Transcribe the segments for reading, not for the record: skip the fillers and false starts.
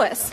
Lewis.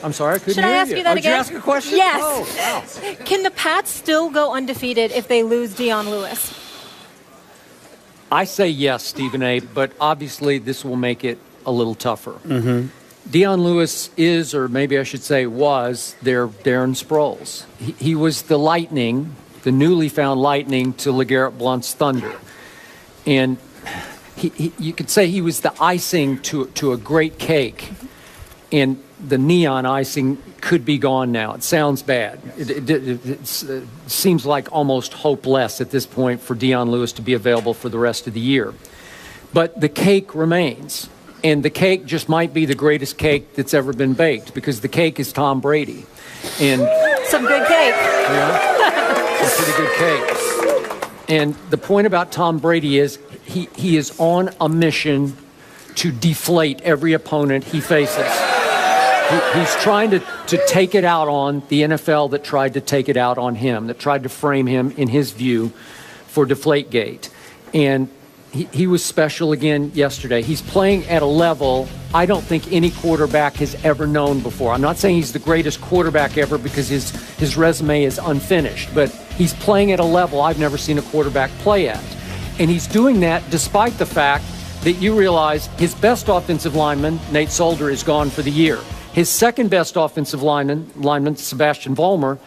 I'm sorry, I couldn't Should hear I ask you that Did you again? ask a question? Yes. Oh, wow. Can the Pats still go undefeated if they lose Dion Lewis? I say yes, Stephen A., but obviously this will make it a little tougher. Mm-hmm. Dion Lewis is, or maybe I should say was, their Darren Sproles. He was the lightning, the newly found lightning to LeGarrette Blount's thunder. And you could say he was the icing to a great cake. And the neon icing could be gone now. It sounds bad. It seems like almost hopeless at this point for Dion Lewis to be available for the rest of the year. But the cake remains. And the cake just might be the greatest cake that's ever been baked, because the cake is Tom Brady. And some good cake. Yeah, some pretty good cake. And the point about Tom Brady is he is on a mission to deflate every opponent he faces. He's trying to take it out on the NFL that tried to take it out on him, that tried to frame him, in his view, for Deflategate. And he was special again yesterday. He's playing at a level I don't think any quarterback has ever known before. I'm not saying he's the greatest quarterback ever, because his resume is unfinished, but he's playing at a level I've never seen a quarterback play at. And he's doing that despite the fact that you realize his best offensive lineman, Nate Solder, is gone for the year. His second best offensive lineman, Sebastian Vollmer,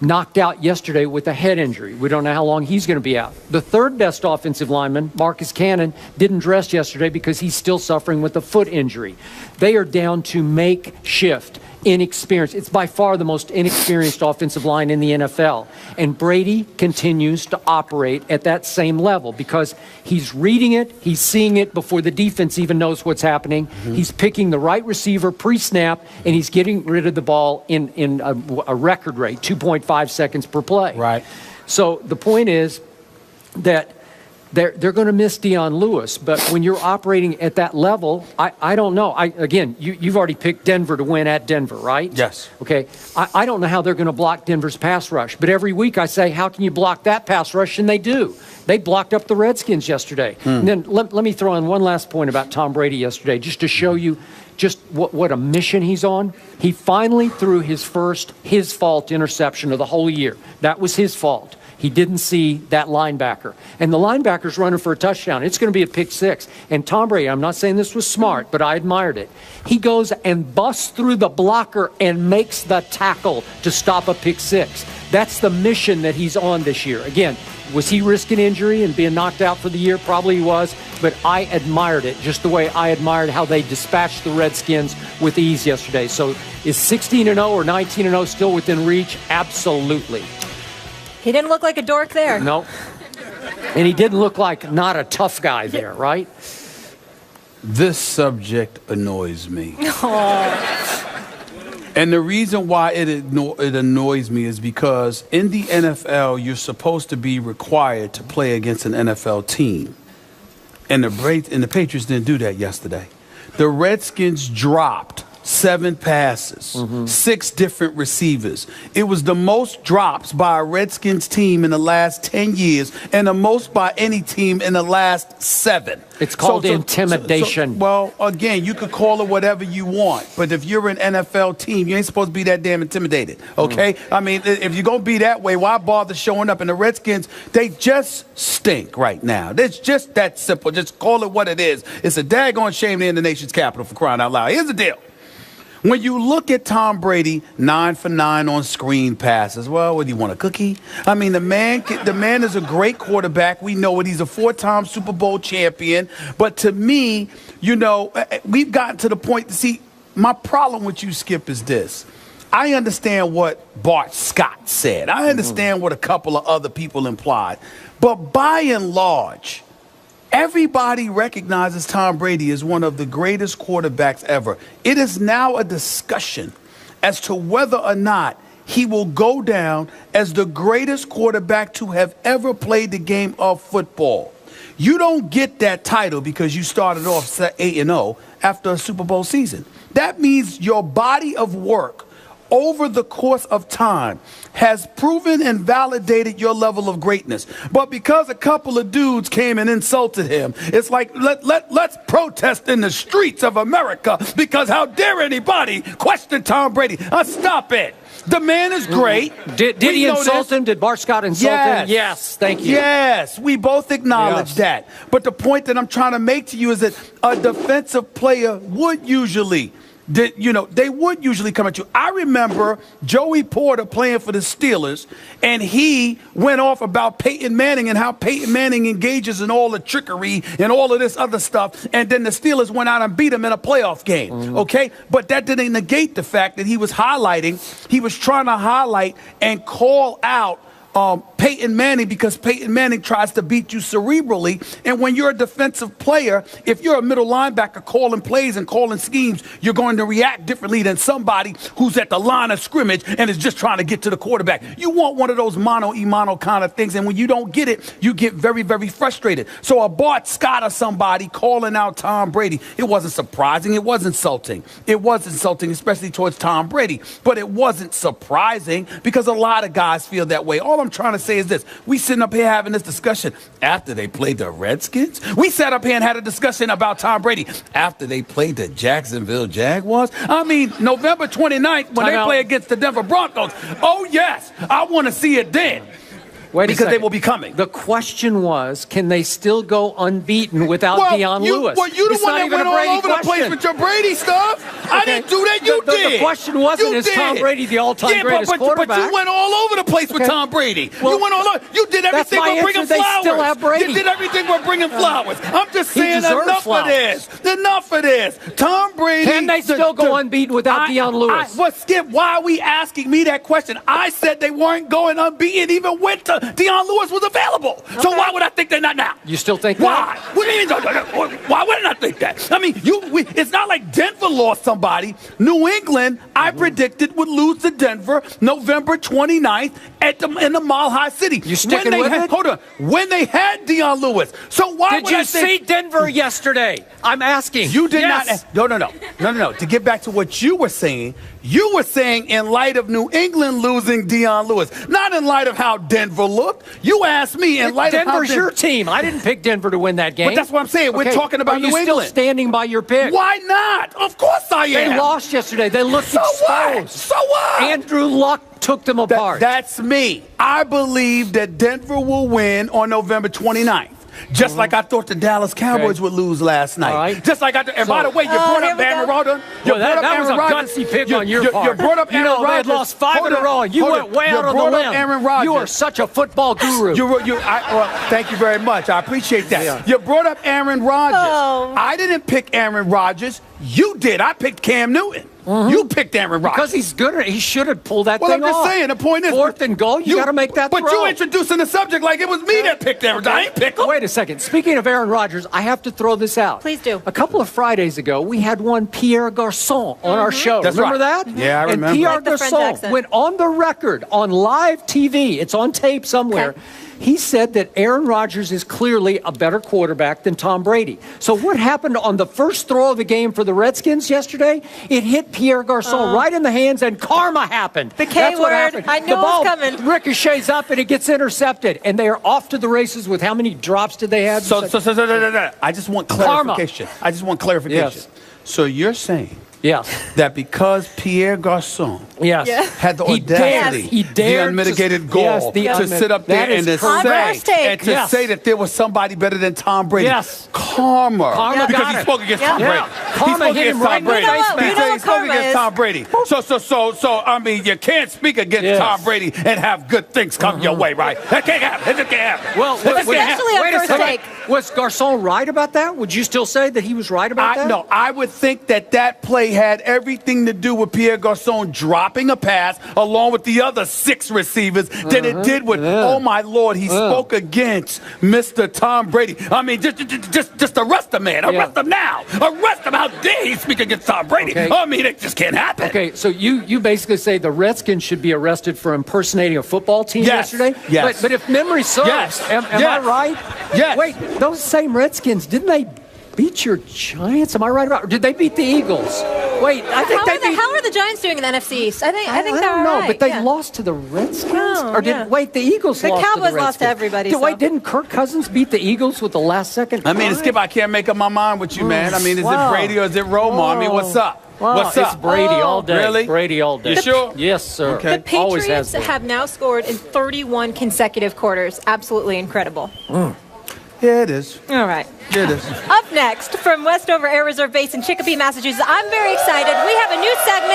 knocked out yesterday with a head injury. We don't know how long he's going to be out. The third best offensive lineman, Marcus Cannon, didn't dress yesterday because he's still suffering with a foot injury. They are down to makeshift, inexperienced. It's by far the most inexperienced offensive line in the NFL. And Brady continues to operate at that same level because he's reading it, he's seeing it before the defense even knows what's happening. Mm-hmm. He's picking the right receiver pre-snap, and he's getting rid of the ball in a record rate, 2.5 seconds per play. Right. So the point is that they're going to miss Dion Lewis, but when you're operating at that level, I don't know. Again, you've already picked Denver to win at Denver, right? Yes. Okay. I don't know how they're going to block Denver's pass rush, but every week I say, how can you block that pass rush? And they do. They blocked up the Redskins yesterday. And then let me throw in one last point about Tom Brady yesterday, just to show you just what a mission he's on. He finally threw his first his-fault interception of the whole year. That was his fault. He didn't see that linebacker. And the linebacker's running for a touchdown. It's going to be a pick six. And Tom Brady, I'm not saying this was smart, but I admired it. He goes and busts through the blocker and makes the tackle to stop a pick six. That's the mission that he's on this year. Again, was he risking injury and being knocked out for the year? Probably he was, but I admired it just the way I admired how they dispatched the Redskins with ease yesterday. So is 16-0 or 19-0 still within reach? Absolutely. He didn't look like a dork there. No. And he didn't look like not a tough guy there, right? This subject annoys me. And the reason why it annoys me is because in the NFL, you're supposed to be required to play against an NFL team. And the Patriots didn't do that yesterday. The Redskins dropped 7 passes, 6 different receivers. It was the most drops by a Redskins team in the last 10 years and the most by any team in the last 7. It's called intimidation. Well, again, you could call it whatever you want, but if you're an NFL team, you ain't supposed to be that damn intimidated, okay? I mean, if you're going to be that way, why bother showing up? And the Redskins, they just stink right now. It's just that simple. Just call it what it is. It's a daggone shame they're in the nation's capital, for crying out loud. Here's the deal. When you look at Tom Brady, 9 for 9 on screen passes. Well, what do you want, a cookie? I mean, the man is a great quarterback. We know it. He's a 4-time Super Bowl champion. But to me, you know, we've gotten to the point to see, my problem with you, Skip, is this. I understand what Bart Scott said. I understand what a couple of other people implied. But by and large, everybody recognizes Tom Brady as one of the greatest quarterbacks ever. It is now a discussion as to whether or not he will go down as the greatest quarterback to have ever played the game of football. You don't get that title because you started off 8-0 after a Super Bowl season. That means your body of work over the course of time has proven and validated your level of greatness. But because a couple of dudes came and insulted him, it's like, let's protest in the streets of America because how dare anybody question Tom Brady? Stop it. The man is great. Did he insult him? Did Bart Scott insult him? Yes, thank you. Yes, we both acknowledge that. But the point that I'm trying to make to you is that a defensive player would usually, they would usually come at you. I remember Joey Porter playing for the Steelers, and he went off about Peyton Manning and how Peyton Manning engages in all the trickery and all of this other stuff, and then the Steelers went out and beat him in a playoff game, okay? But that didn't negate the fact that he was trying to highlight and call out Peyton Manning because Peyton Manning tries to beat you cerebrally. And when you're a defensive player, if you're a middle linebacker calling plays and calling schemes, you're going to react differently than somebody who's at the line of scrimmage and is just trying to get to the quarterback. You want one of those mano-a-mano kind of things, and when you don't get it, you get very, very frustrated. So a Bart Scott or somebody calling out Tom Brady, it wasn't surprising. It was insulting. It was insulting, especially towards Tom Brady. But it wasn't surprising because a lot of guys feel that way. All I'm trying to say is this. We sitting up here having this discussion after they played the Redskins. We sat up here and had a discussion about Tom Brady after they played the Jacksonville Jaguars. I mean, November 29th when they play against the Denver Broncos. Oh, yes. I want to see it then. Because they will be coming. The question was, can they still go unbeaten without Dion Lewis? Well, you the one that went all over the place with your Brady stuff. Okay. I didn't do that. You did. The question wasn't, is Tom Brady the all-time greatest quarterback? But you went all over the place with Tom Brady. Well, you went all over. You did everything but bringing flowers. Still have Brady. You did everything but bringing flowers. I'm just saying enough of this. Enough of this. Tom Brady. Can they still go unbeaten without Dion Lewis? Skip, why are we asking me that question? I said they weren't going unbeaten even with Dion Lewis was available. Okay. So why would I think they're not now? You still think why? that? What do you mean? Why wouldn't I think that? I mean, it's not like Denver lost somebody. New England, I predicted, would lose to Denver November 29th in the Mile High City. You sticking with it? Hold on. When they had Dion Lewis. So why did you see Denver yesterday? I'm asking. You did not. No. To get back to what you were saying in light of New England losing Dion Lewis, not in light of how Denver looked. You asked me in light of how Denver's your team. I didn't pick Denver to win that game. But that's what I'm saying. We're talking about New England. Are you still standing by your pick? Why not? Of course I am. They lost yesterday. They looked exposed. So what? Andrew Luck took them apart. That's me. I believe that Denver will win on November 29th. Just like I thought the Dallas Cowboys would lose last night. Right. Just like and by the way, you brought up Aaron Rodgers. That was a gutsy pick on your part. You brought up Aaron Rodgers. They had lost 5 in a row. You went way out on the limb. Aaron Rodgers. You are such a football guru. Thank you very much. I appreciate that. Yeah. You brought up Aaron Rodgers. Oh. I didn't pick Aaron Rodgers. You did. I picked Cam Newton. You picked Aaron Rodgers. Because he's good. He should have pulled that thing off. Well, I'm just saying. The point is, 4th and goal, you got to make that throw. But you introducing the subject like it was me that picked Aaron Rodgers. I ain't picked him. Wait a second. Speaking of Aaron Rodgers, I have to throw this out. Please do. A couple of Fridays ago, we had one Pierre Garçon on our show. That's remember right. that? Yeah, I remember. And Pierre Like the French Garçon accent. went on the record on live TV. It's on tape somewhere. Okay. He said that Aaron Rodgers is clearly a better quarterback than Tom Brady. So what happened on the first throw of the game for the Redskins yesterday? It hit Pierre Garçon right in the hands, and karma happened. The K That's what word. happened. I knew the it was ball coming. ricochets up, and it gets intercepted. And they are off to the races with how many drops did they have? So, I just want clarification. Karma. Yes. So you're saying Yes. that because Pierre Garçon had the audacity, the unmitigated gall to sit up there and to say that there was somebody better than Tom Brady. Yes. Karma. Because he spoke against Tom Brady. Karma hit him right in the face, man. He spoke against Tom Brady. So, I mean, you can't speak against Tom Brady and have good things come your way, right? That can't happen. It can't happen. Well, Especially on first take. Was Garçon right about that? Would you still say that he was right about that? No, I would think that play had everything to do with Pierre Garçon dropping a pass along with the other 6 receivers than it did with, oh my Lord, he spoke against Mr. Tom Brady. I mean, just arrest the man. Arrest him now. Arrest him. How dare he speak against Tom Brady? Okay. I mean, it just can't happen. Okay, so you basically say the Redskins should be arrested for impersonating a football team yesterday? Yes. But if memory serves, am I right? Yes. Wait, those same Redskins, didn't they beat your Giants? Am I right about it? Or did they beat the Eagles? Wait, I think they beat. How are the Giants doing in the NFC East? I think I they're don't know, all right. but they yeah. lost to the Redskins. Oh, or did yeah. wait? The Eagles The lost. Cowboys to the lost to Redskins. everybody, Wait, so. didn't Kirk Cousins beat the Eagles with the last second? I mean, Skip, I can't make up my mind with you, man. I mean, is Wow. it Brady or is it Romo? I mean, what's up? What's It's up? Brady all day. Really? Brady all day. You sure? Yes, sir. Okay. The Always Patriots has been. have now scored in 31 consecutive quarters. Absolutely incredible. Yeah, it is. All right. Yeah, it is. Up next, from Westover Air Reserve Base in Chicopee, Massachusetts, I'm very excited. We have a new segment.